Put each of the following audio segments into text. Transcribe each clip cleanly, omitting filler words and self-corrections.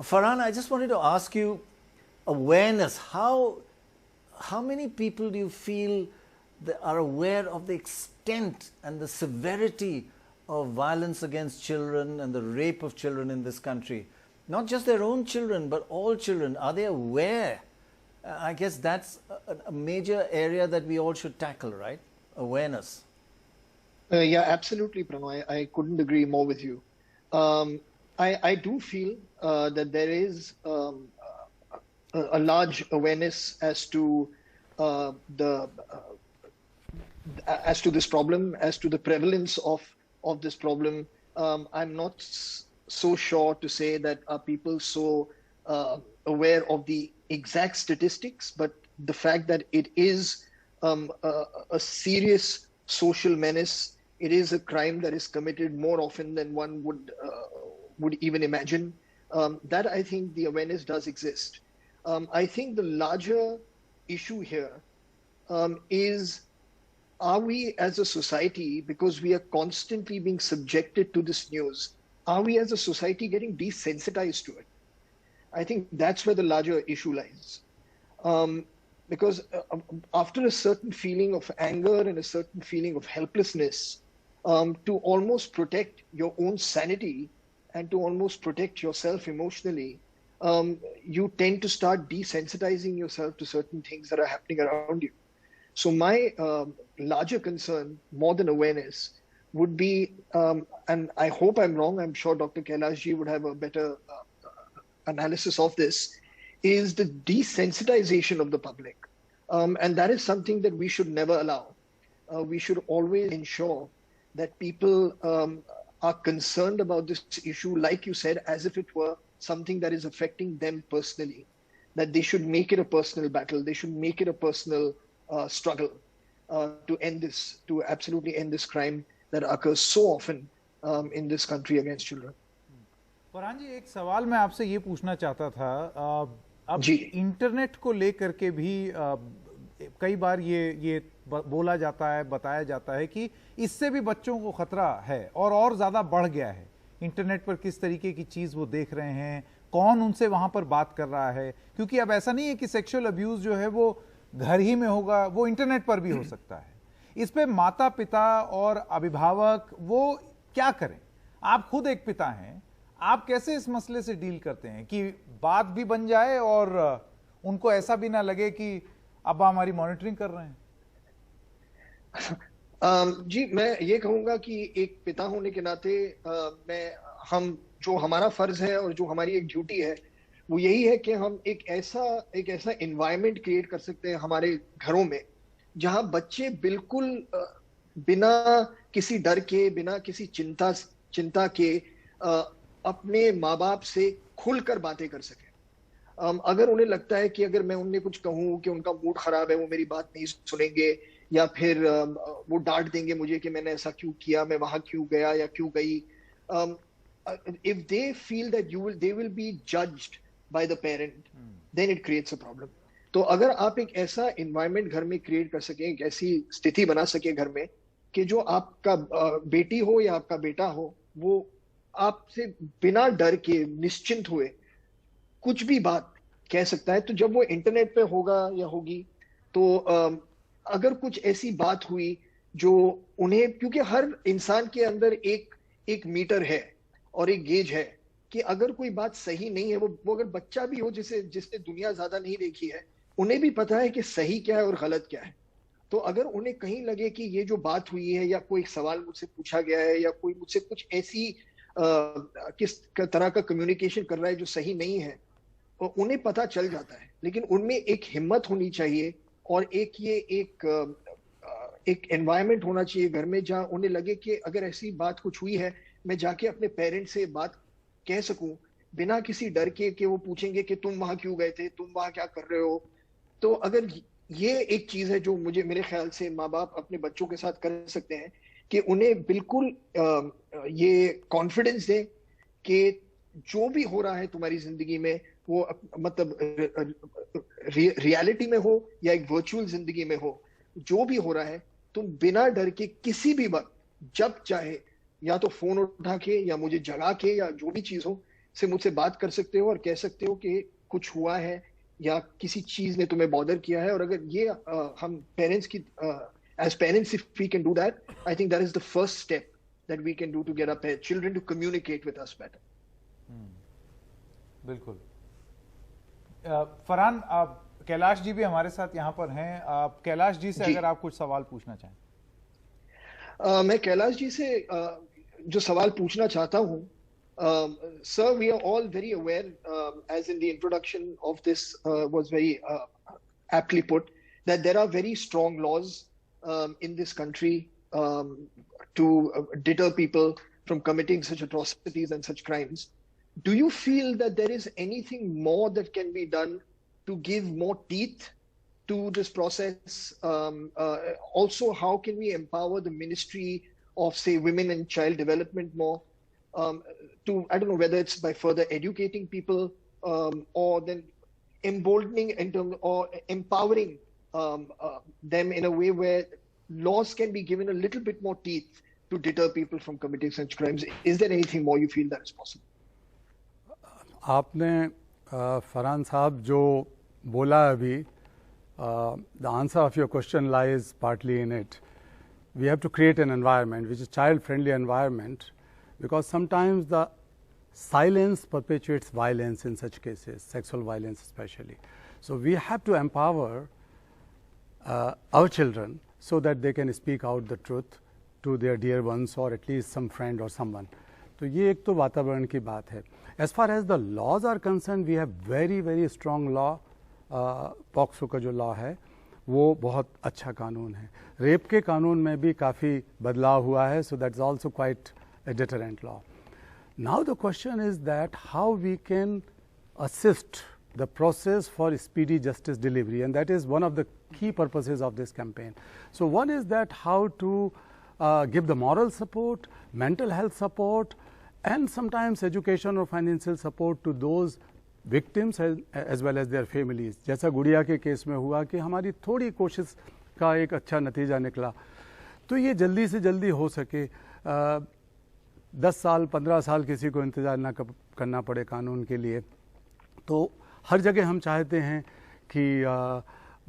Farhan, I just wanted to ask you awareness. How many people do you feel that are aware of the extent and the severity of violence against children and the rape of children in this country? Not just their own children, but all children. Are they aware? I guess that's a major area that we all should tackle, right? Awareness. Yeah, absolutely, Pranay. I couldn't agree more with you. I do feel that there is a large awareness the as to this problem, as to the prevalence of this problem. I'm not so sure to say that are people so aware of the exact statistics, but the fact that it is a serious social menace. It is a crime that is committed more often than one would even imagine. That I think the awareness does exist. I think the larger issue here is, are we as a society, because we are constantly being subjected to this news, are we as a society getting desensitized to it? I think that's where the larger issue lies. Because after a certain feeling of anger and a certain feeling of helplessness, to almost protect your own sanity and to almost protect yourself emotionally, you tend to start desensitizing yourself to certain things that are happening around you. So my larger concern, more than awareness, would be, and I hope I'm wrong, I'm sure Dr. Kailashji would have a better analysis of this, is the desensitization of the public. And that is something that we should never allow. We should always ensure that people are concerned about this issue, like you said, as if it were something that is affecting them personally, that they should make it a personal battle, they should make it a personal struggle to end this, to absolutely end this crime that occurs so often in this country against children. Farhan जी, एक सवाल मैं आपसे ये पूछना चाहता था, अब internet को लेकर के भी कई बार ये बोला जाता है, बताया जाता है कि इससे भी बच्चों को खतरा है और ज़्यादा बढ़ गया है। इंटरनेट पर किस तरीके की चीज़ वो देख रहे हैं, कौन उनसे वहाँ पर बात कर रहा है, क्योंकि अब ऐसा नहीं है कि सेक्सुअल अब्यूज़ जो है वो घर ही में होगा, वो इंटरनेट पर भी हो सकता है। इस पे माता पिता और अभिभावक वो क्या करें? आप खुद एक पिता हैं, आप कैसे इस मसले से डील करते हैं कि बात भी बन जाए और उनको ऐसा भी ना लगे कि अब हमारी मॉनिटरिंग कर रहे हैं? जी, मैं ये कहूंगा कि एक पिता होने के नाते हम जो हमारा फर्ज है और जो हमारी एक ड्यूटी है वो यही है कि हम एक ऐसा एनवायरनमेंट क्रिएट कर सकते हैं हमारे घरों में, जहां बच्चे बिल्कुल बिना किसी डर के, बिना किसी चिंता के अपने माँ बाप से खुलकर बातें कर सके। अगर उन्हें लगता है कि अगर मैं उन्हें कुछ कहूं कि उनका मूड खराब है, वो मेरी बात नहीं सुनेंगे, या फिर वो डांट देंगे मुझे कि मैंने ऐसा क्यों किया, मैं वहां क्यों गया या क्यों गई, if they feel that they will be judged by the parent, then it creates a problem. तो अगर आप एक ऐसा environment घर में create कर सकें, एक ऐसी स्थिति बना सके घर में कि जो आपका बेटी हो या आपका बेटा हो, वो आपसे बिना डर के, निश्चिंत हुए कुछ भी बात कह सकता है, तो जब वो इंटरनेट पे होगा या होगी, तो अगर कुछ ऐसी बात हुई जो उन्हें, क्योंकि हर इंसान के अंदर एक मीटर है और एक गेज है कि अगर कोई बात सही नहीं है, वो अगर बच्चा भी हो जिसने दुनिया ज्यादा नहीं देखी है, उन्हें भी पता है कि सही क्या है और गलत क्या है। तो अगर उन्हें कहीं लगे कि ये जो बात हुई है या कोई सवाल मुझसे पूछा गया है या कोई मुझसे कुछ ऐसी किस तरह का कम्युनिकेशन कर रहा है जो सही नहीं है, तो उन्हें पता चल जाता है। लेकिन उनमें एक हिम्मत होनी चाहिए और एक एनवायरनमेंट होना चाहिए घर में जहां उन्हें लगे कि अगर ऐसी बात कुछ हुई है, मैं जाके अपने पेरेंट्स से बात कह सकूं बिना किसी डर के कि वो पूछेंगे कि तुम वहां क्यों गए थे, तुम वहां क्या कर रहे हो। तो अगर ये एक चीज है जो मेरे ख्याल से माँ बाप अपने बच्चों के साथ कर सकते हैं कि उन्हें बिल्कुल ये कॉन्फिडेंस दें कि जो भी हो रहा है तुम्हारी जिंदगी में, वो मतलब रियलिटी में हो या एक वर्चुअल जिंदगी में हो, जो भी हो रहा है तुम बिना डर के किसी भी वक्त जब चाहे या तो फोन उठा के या मुझे जगा के या जो भी चीज हो, से मुझसे बात कर सकते हो और कह सकते हो कि कुछ हुआ है या किसी चीज ने तुम्हें बॉदर किया है। और अगर ये हम पेरेंट्स की as parents, if we can do that, I think that is the first step that we can do to get our children to communicate with us better. बिल्कुल। फरहान, कैलाश जी भी हमारे साथ यहाँ पर हैं। कैलाश जी से अगर आप कुछ सवाल पूछना चाहें। मैं कैलाश जी से जो सवाल पूछना चाहता हूँ, sir, we are all very aware, as in the introduction of this was very aptly put, that there are very strong laws in this country to deter people from committing such atrocities and such crimes. Do you feel that there is anything more that can be done to give more teeth to this process? Also, how can we empower the Ministry of, say, Women and Child Development more? To, I don't know whether it's by further educating people or then emboldening in terms or empowering them in a way where laws can be given a little bit more teeth to deter people from committing such crimes. Is there anything more you feel that is possible? आपने फरहान साहब जो बोला अभी, the answer of your question lies partly in it. We have to create an environment which is child-friendly environment, because sometimes the silence perpetuates violence in such cases, sexual violence especially. So we have to empower our children so that they can speak out the truth to their dear ones or at least some friend or someone. तो ये एक तो वातावरण की बात है. As far as the laws are concerned, we have very strong law. POCSO का जो लॉ है वो बहुत अच्छा कानून है. रेप के कानून में भी काफ़ी बदलाव हुआ है, so that's also quite a deterrent law. Now the question is that how we can assist the process for speedy justice delivery, and that is one of the key purposes of this campaign. So one is that how to give the moral support, mental health support, and sometimes education or financial support to those victims as well as their families. जैसा गुड़िया के case में हुआ कि हमारी थोड़ी कोशिश का एक अच्छा नतीजा निकला, तो ये जल्दी से जल्दी हो सके. 10 साल 15 साल किसी को इंतज़ार ना करना पड़े कानून के लिए. तो हर जगह हम चाहते हैं कि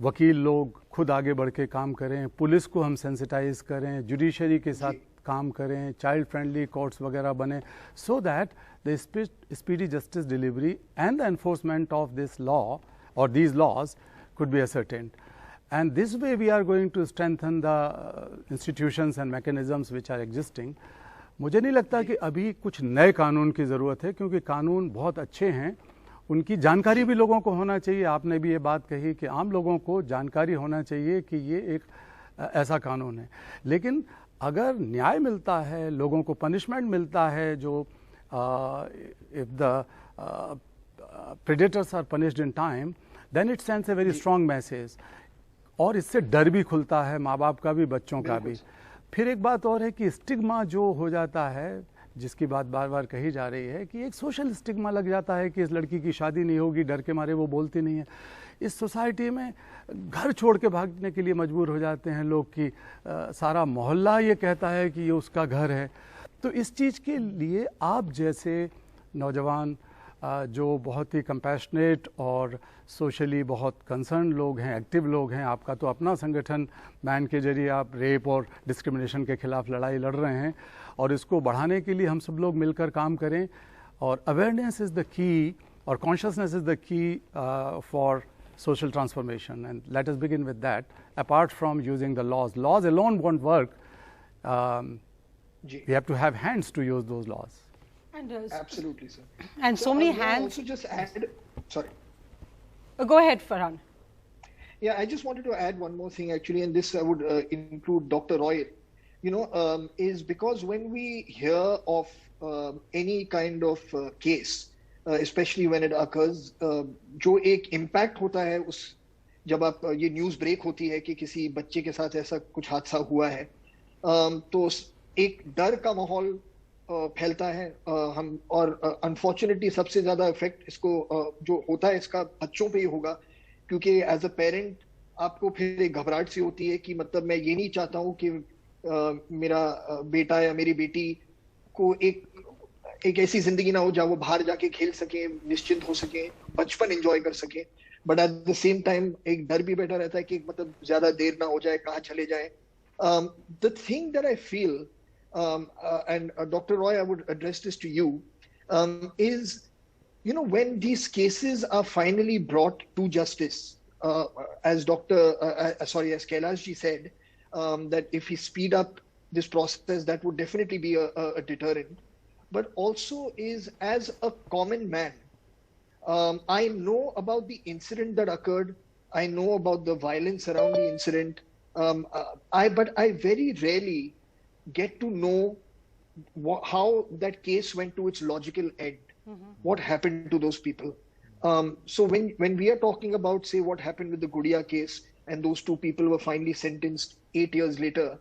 वकील लोग खुद आगे बढ़ के काम करें, पुलिस को हम सेंसिटाइज करें, जुडिशरी के साथ काम करें, चाइल्ड फ्रेंडली कोर्ट्स वगैरह बने, so that the speedy justice delivery and the enforcement of this law or these laws could be ascertained. And this way we are going to strengthen the institutions and mechanisms which are existing. मुझे नहीं लगता कि अभी कुछ नए कानून की ज़रूरत है, क्योंकि कानून बहुत अच्छे हैं, उनकी जानकारी भी लोगों को होना चाहिए. आपने भी ये बात कही कि आम लोगों को जानकारी होना चाहिए कि ये एक ऐसा कानून है. लेकिन अगर न्याय मिलता है, लोगों को पनिशमेंट मिलता है, जो if the predators are punished in time, then it sends a very strong message. और इससे डर भी खुलता है माँ बाप का भी, बच्चों का भी. फिर एक बात और है कि स्टिग्मा जो हो जाता है, जिसकी बात बार बार कही जा रही है कि एक सोशल स्टिग्मा लग जाता है कि इस लड़की की शादी नहीं होगी, डर के मारे वो बोलती नहीं है. इस सोसाइटी में घर छोड़ के भागने के लिए मजबूर हो जाते हैं लोग कि सारा मोहल्ला ये कहता है कि ये उसका घर है. तो इस चीज़ के लिए आप जैसे नौजवान जो बहुत ही कंपैशनेट और सोशली बहुत कंसर्न लोग हैं, एक्टिव लोग हैं, आपका तो अपना संगठन बैन के जरिए आप रेप और डिस्क्रिमिनेशन के खिलाफ लड़ाई लड़ रहे हैं, और इसको बढ़ाने के लिए हम सब लोग मिलकर काम करें. और अवेयरनेस इज़ द की और consciousness is the key for social transformation, and let us begin with that. Apart from using the laws alone won't work. We have to have hands to use those laws. And absolutely, sir. And so many hands. Also, just add. Sorry. Go ahead, Farhan. Yeah, I just wanted to add one more thing actually, and this I would include Dr. Roy. Is because when we hear of any kind of case, especially when it occurs, जो एक impact होता है उस जब आप ये news break होती है कि किसी बच्चे के साथ ऐसा कुछ हादसा हुआ है, तो एक डर का माहौल फैलता है. हम और अनफॉर्चुनेटली सबसे ज़्यादा इफेक्ट इसको जो होता है इसका बच्चों पे ही होगा, क्योंकि एज अ पेरेंट आपको फिर एक घबराहट सी होती है कि मतलब मैं ये नहीं चाहता हूँ कि मेरा बेटा या मेरी बेटी को एक एक ऐसी जिंदगी ना हो जहाँ वो बाहर जाके खेल सके, निश्चिंत हो सके, बचपन एंजॉय कर सके, but at the same time एक डर भी बैठा रहता है कि मतलब ज्यादा देर ना हो जाए, कहाँ चले जाए. The thing that I feel, and Dr. Roy, I would address this to you, is, you know, when these cases are finally brought to justice, as as Kailash ji said, that if we speed up this process, that would definitely be a deterrent. But also is, as a common man, I know about the incident that occurred. I know about the violence around the incident. But I very rarely get to know how that case went to its logical end. What happened to those people? So when we are talking about, say, what happened with the Gudia case, and those two people were finally sentenced 8 years later,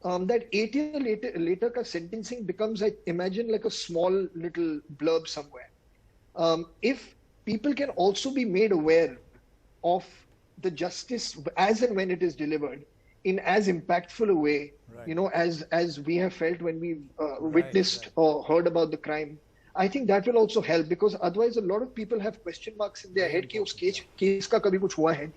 that 8 years later ka sentencing becomes, I imagine, like a small little blurb somewhere. If people can also be made aware of the justice as and when it is delivered in as impactful a way, you know, as we have felt when we witnessed or heard about the crime, I think that will also help, because otherwise a lot of people have question marks in their head कि उस case का कभी कुछ हुआ है,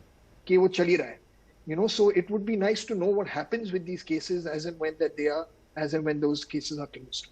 कि वो चल ही रहा है. You know, so it would be nice to know what happens with these cases as and when those cases are closed.